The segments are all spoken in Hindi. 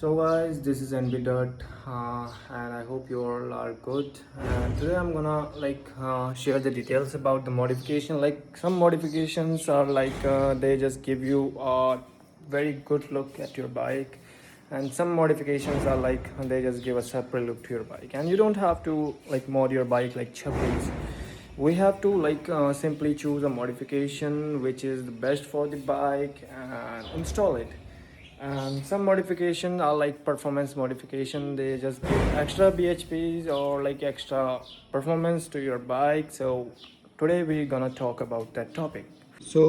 So guys, this is NB Dot, and I hope you all are good. And today I'm gonna share the details about the modification. Like some modifications are they just give you a very good look at your bike, and some modifications are like they just give a separate look to your bike. And you don't have to like mod your bike like chappies. We have to simply choose a modification which is the best for the bike and install it. And some modification are like performance modification, they just give extra bhps or like extra performance to your bike. So today we're gonna talk about that topic. So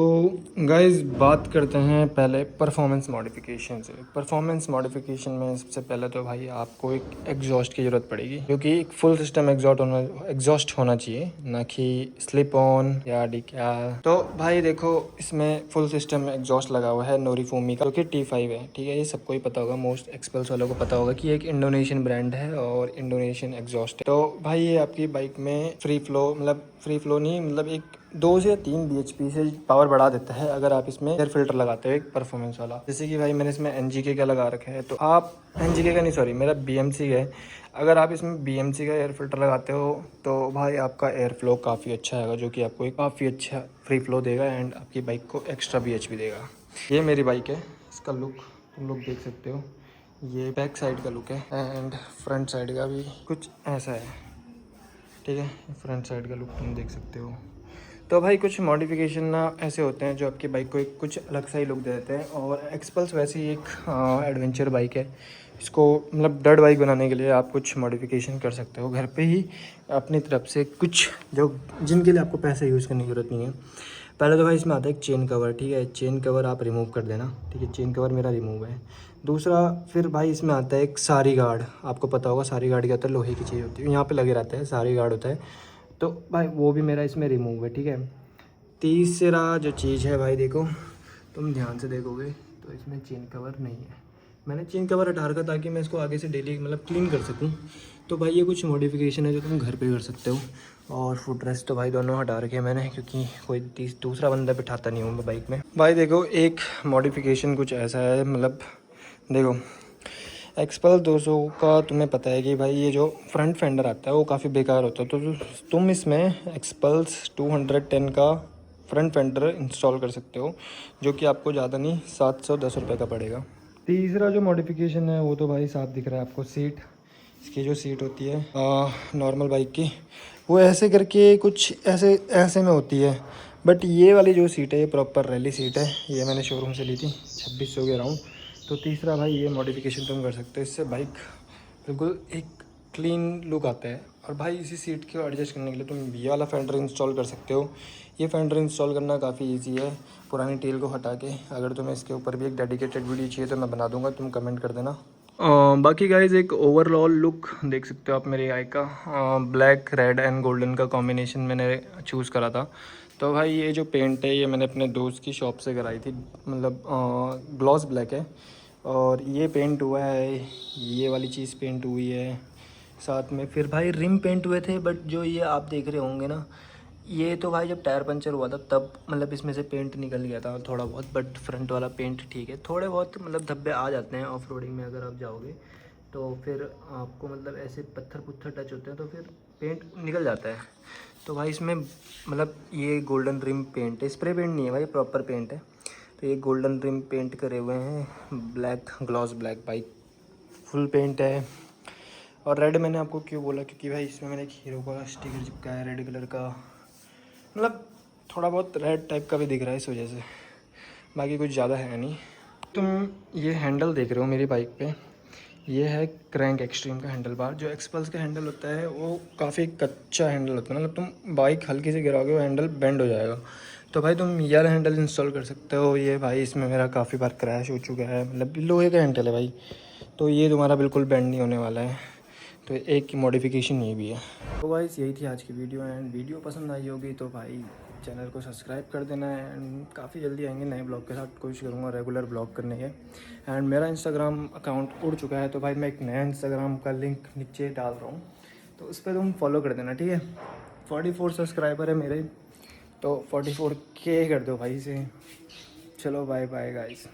guys बात करते हैं पहले परफॉर्मेंस मॉडिफिकेशन से। परफॉर्मेंस मॉडिफिकेशन में सबसे पहले तो भाई आपको एक एग्जॉस्ट की ज़रूरत पड़ेगी, जो कि एक फुल सिस्टम एग्जॉस्ट होना चाहिए, ना कि स्लिप ऑन या डिकैल। तो भाई देखो, इसमें फुल सिस्टम एग्जॉस्ट लगा हुआ है नोरीफूमी का, जो कि T5 है। ठीक है, ये सबको ही पता होगा, मोस्ट एक्सपल्स वालों को पता होगा कि एक इंडोनेशियन ब्रांड है और इंडोनेशियन एग्जॉस्ट है। तो भाई ये आपकी बाइक में फ्री फ्लो नहीं, मतलब एक 2 से 3 bhp से पावर बढ़ा देता है अगर आप इसमें एयर फिल्टर लगाते हो एक परफॉर्मेंस वाला। जैसे कि भाई मैंने इसमें NGK का लगा रखा है, तो आप NGK का नहीं, सॉरी मेरा BMC का है। अगर आप इसमें BMC का एयर फिल्टर लगाते हो तो भाई आपका एयर फ्लो काफ़ी अच्छा आएगा, जो कि आपको एक काफ़ी अच्छा फ्री फ्लो देगा एंड आपकी बाइक को एक्स्ट्रा bhp देगा। ये मेरी बाइक है, इसका लुक तुम लोग देख सकते हो। ये बैक साइड का लुक है एंड फ्रंट साइड का भी कुछ ऐसा है। ठीक है, फ्रंट साइड का लुक तुम देख सकते हो। तो भाई कुछ मॉडिफिकेशन ना ऐसे होते हैं जो आपकी बाइक को एक कुछ अलग सा ही लुक दे देते हैं। और एक्सपल्स वैसे ही एक एडवेंचर बाइक है, इसको मतलब डर्ट बाइक बनाने के लिए आप कुछ मॉडिफिकेशन कर सकते हो घर पे ही अपनी तरफ से, कुछ जो जिनके लिए आपको पैसे यूज़ करने की ज़रूरत नहीं है। पहले तो भाई इसमें आता है एक चेन कवर। ठीक है, चेन कवर आप रिमूव कर देना। ठीक है, चेन कवर मेरा रिमूव है। दूसरा फिर भाई इसमें आता है एक सारी गार्ड। आपको पता होगा सारी गार्ड क्या होता है, लोहे की चीज़ होती है, यहाँ पे लगे रहता है, सारी गार्ड होता है। तो भाई वो भी मेरा इसमें रिमूव है। ठीक है, तीसरा जो चीज़ है भाई, देखो तुम ध्यान से देखोगे तो इसमें चेन कवर नहीं है। मैंने चेन कवर हटा रखा ताकि मैं इसको आगे से डेली मतलब क्लीन कर सकूं। तो भाई ये कुछ मॉडिफिकेशन है जो तुम घर पे कर सकते हो। और फुट रेस्ट तो भाई दोनों हटा रखे हैं मैंने, क्योंकि कोई दूसरा बंदा बिठाता नहीं हूँ मैं बाइक में। भाई देखो एक मॉडिफिकेशन कुछ ऐसा है, मतलब देखो एक्सपल्स 200 का तुम्हें पता है कि भाई ये जो फ्रंट फेंडर आता है वो काफ़ी बेकार होता है। तो तुम इसमें एक्सपल्स 210 का फ्रंट फेंडर इंस्टॉल कर सकते हो, जो कि आपको ज़्यादा नहीं 710 रुपये का पड़ेगा। तीसरा जो मॉडिफिकेशन है वो तो भाई साफ दिख रहा है आपको, सीट। इसकी जो सीट होती है नॉर्मल बाइक की, वो ऐसे करके कुछ ऐसे ऐसे में होती है, बट ये वाली जो सीट है ये प्रॉपर रैली सीट है। ये मैंने शोरूम से ली थी 2600 के अराउंड। तो तीसरा भाई ये मॉडिफिकेशन तुम कर सकते हो, इससे बाइक बिल्कुल एक क्लीन लुक आता है। और भाई इसी सीट को एडजस्ट करने के लिए तुम ये वाला फेंडर इंस्टॉल कर सकते हो। ये फेंडर इंस्टॉल करना काफ़ी इजी है, पुरानी टेल को हटा के। अगर तुम्हें इसके ऊपर भी एक डेडिकेटेड वीडियो चाहिए तो मैं बना दूंगा, तुम कमेंट कर देना। बाकी गाइज एक ओवरऑल लुक देख सकते हो आप मेरी बाइक का। ब्लैक रेड एंड गोल्डन का कॉम्बिनेशन मैंने चूज़ करा था। तो भाई ये जो पेंट है ये मैंने अपने दोस्त की शॉप से कराई थी, मतलब ग्लॉस ब्लैक है। और ये पेंट हुआ है, ये वाली चीज़ पेंट हुई है साथ में। फिर भाई रिम पेंट हुए थे, बट जो ये आप देख रहे होंगे ना, ये तो भाई जब टायर पंचर हुआ था तब मतलब इसमें से पेंट निकल गया था थोड़ा बहुत। बट फ्रंट वाला पेंट ठीक है, थोड़े बहुत मतलब धब्बे आ जाते हैं ऑफ रोडिंग में अगर आप जाओगे तो। फिर आपको मतलब ऐसे पत्थर पुत्थर टच होते हैं तो फिर पेंट निकल जाता है। तो भाई इसमें मतलब ये गोल्डन रिम पेंट है, स्प्रे पेंट नहीं है भाई, प्रॉपर पेंट है। तो ये गोल्डन रिम पेंट करे हुए हैं, black gloss black bike full pant है। और रेड मैंने आपको क्यों बोला, क्योंकि भाई इसमें मैंने एक हीरो का स्टिकर चिपकाया है रेड कलर का, मतलब थोड़ा बहुत रेड टाइप का भी दिख रहा है इस वजह से, बाकी कुछ ज़्यादा है नहीं। तुम ये हैंडल देख रहे हो मेरी बाइक पे, ये है क्रैंक एक्सट्रीम का हैंडल बार। जो एक्सपल्स का हैंडल होता है वो काफ़ी कच्चा हैंडल होता है, मतलब तुम बाइक हल्की से गिराओगे वो हैंडल बेंड हो जाएगा। तो भाई तुम ये वाला हैंडल इंस्टॉल कर सकते हो। ये भाई इसमें मेरा काफ़ी बार क्रैश हो चुका है, मतलब लोहे का हैंडल है भाई, तो ये तुम्हारा बिल्कुल बेंड नहीं होने वाला है। तो एक मॉडिफिकेशन ये भी है। तो भाई यही थी आज की वीडियो, एंड वीडियो पसंद आई होगी तो भाई चैनल को सब्सक्राइब कर देना है। एंड काफ़ी जल्दी आएंगे नए ब्लॉग के साथ, कोशिश करूँगा रेगुलर ब्लॉग करने के। एंड मेरा इंस्टाग्राम अकाउंट उड़ चुका है, तो भाई मैं एक नया इंस्टाग्राम का लिंक नीचे डाल रहा हूँ, तो उस पर तुम फॉलो कर देना। ठीक है, 44 सब्सक्राइबर है मेरे, तो 44K कर दो भाई से। चलो बाय बाय गाइस।